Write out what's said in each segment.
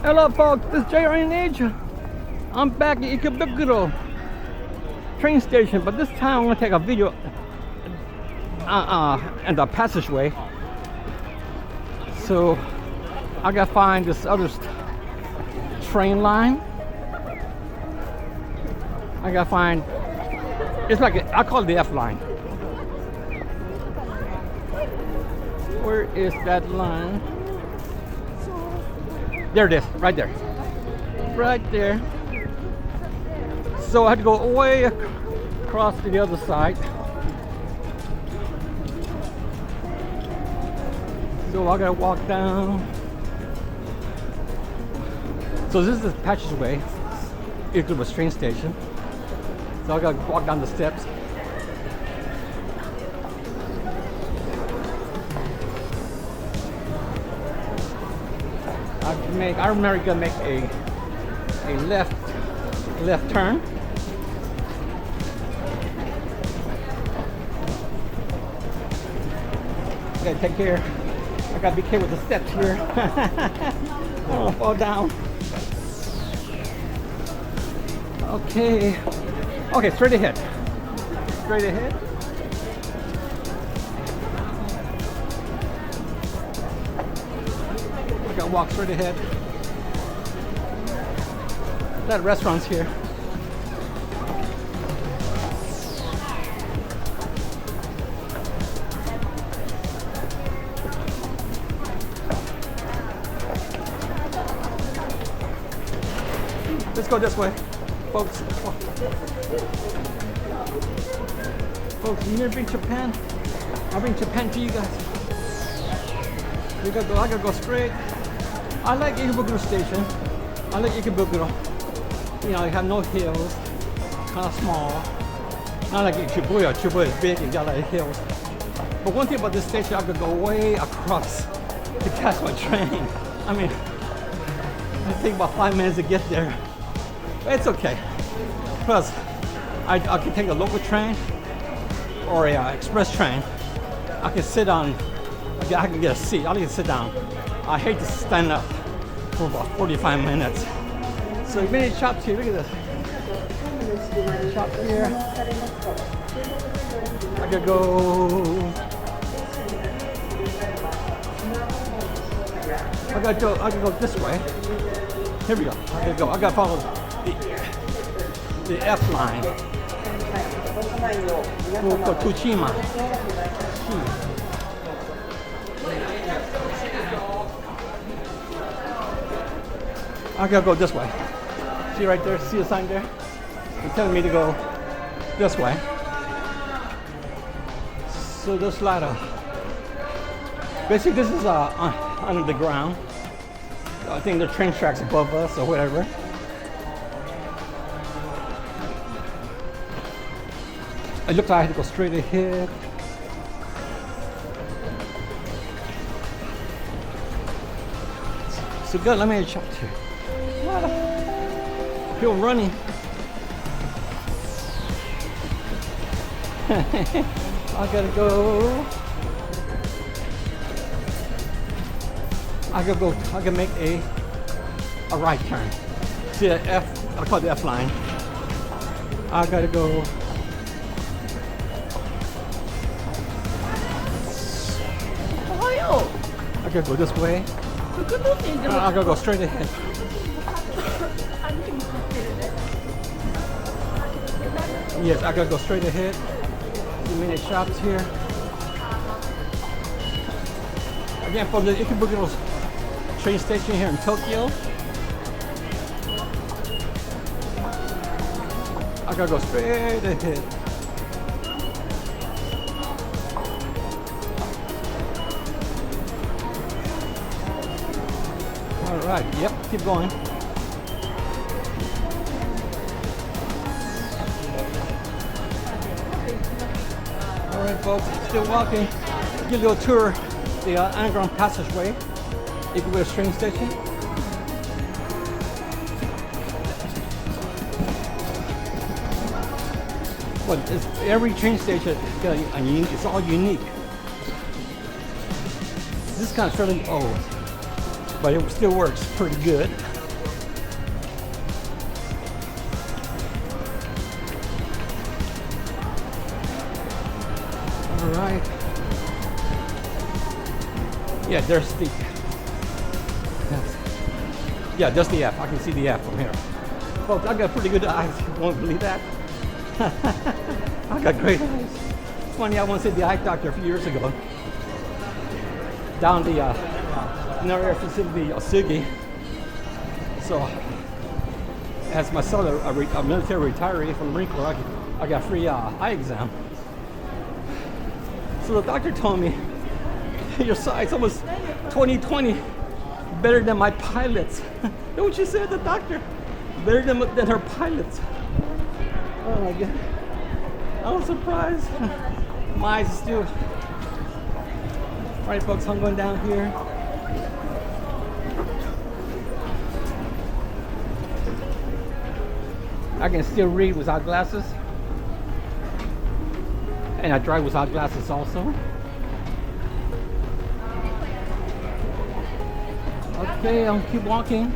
Hello folks, this is JRNH. I'm back at Ikebukuro train station, but this time I'm gonna take a video in the passageway. So I gotta find this other train line. I gotta find, it's like I call it the F line. Where is that line? There it is, right there. Right there. So I had to go way across to the other side. So I gotta walk down. So this is the passageway. Ikebukuro train station. So I gotta walk down the steps. I remember gonna make a left turn. Gotta take care. I gotta be careful with the steps here. I don't wanna fall down. Okay. Okay, straight ahead. Straight ahead. I gotta walk straight ahead. A lot of restaurants here. Let's go this way, folks. Folks, you never been to Japan? I'll bring Japan to you guys. I gotta go straight. I like Ikebukuro station. I like Ikebukuro. You know, you have no hills, kind of small. Not like Shibuya. Shibuya is big and got a lot of hills. But one thing about this station, I could go way across to catch my train. I mean, it takes about 5 minutes to get there. But it's okay. Plus, I can take a local train or a express train. I can sit on, I can get a seat. I can sit down. I hate to stand up for about 45 minutes. So many shops here, look at this. Shop here. I could go. I could go this way. Here we go. I gotta follow the F line. Fukushima. I gotta go this way. See right there? See the sign there? It's telling me to go this way. So there's a lot of. Basically, this is under the ground. I think the train tracks above us or whatever. It looks like I had to go straight ahead. So good, let me check here. People running. I gotta go. I gotta make a right turn. See the F, I call it the F line. I gotta go. I gotta go this way. I gotta go straight ahead. Yes, I gotta go straight ahead. See many shops here. Again, from the Ikebukuro train station here in Tokyo. I gotta go straight ahead. All right, yep, keep going. All right, folks, still walking. Give you a tour the underground passageway, Ikebukuro train station. But every train station is it's all unique. This is kind of fairly old, but it still works pretty good. All right. Yeah, there's the. Yeah, there's the F. I can see the F from here. Folks, I got pretty good eyes. You won't believe that. I got great eyes. It's funny, I once said the eye doctor a few years ago. Down the air facility, SUBSCIBE. So, as my son, a military retiree from the Marine Corps, I got free eye exam. So the doctor told me, your side's almost 20/20, better than my pilots. Know what she said, the doctor? Better than her pilots. Oh my God. I was surprised. My eyes still. All right, folks, I'm going down here. I can still read without glasses. And I drive without glasses also. Okay, I'll keep walking.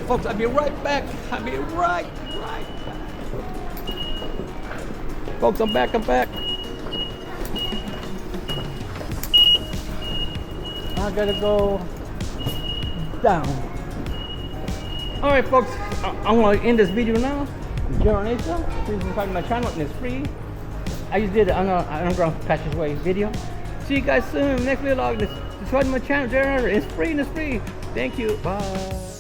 Folks, I'll be right back. I'll be right back. Folks, I'm back. I gotta go down. All right, folks, I'm gonna end this video now. General Nature, please subscribe to my channel, and it's free. I just did an underground passageway video. See you guys soon. Next vlog. Subscribe to my channel, General Nature. It's free and it's free. Thank you. Bye.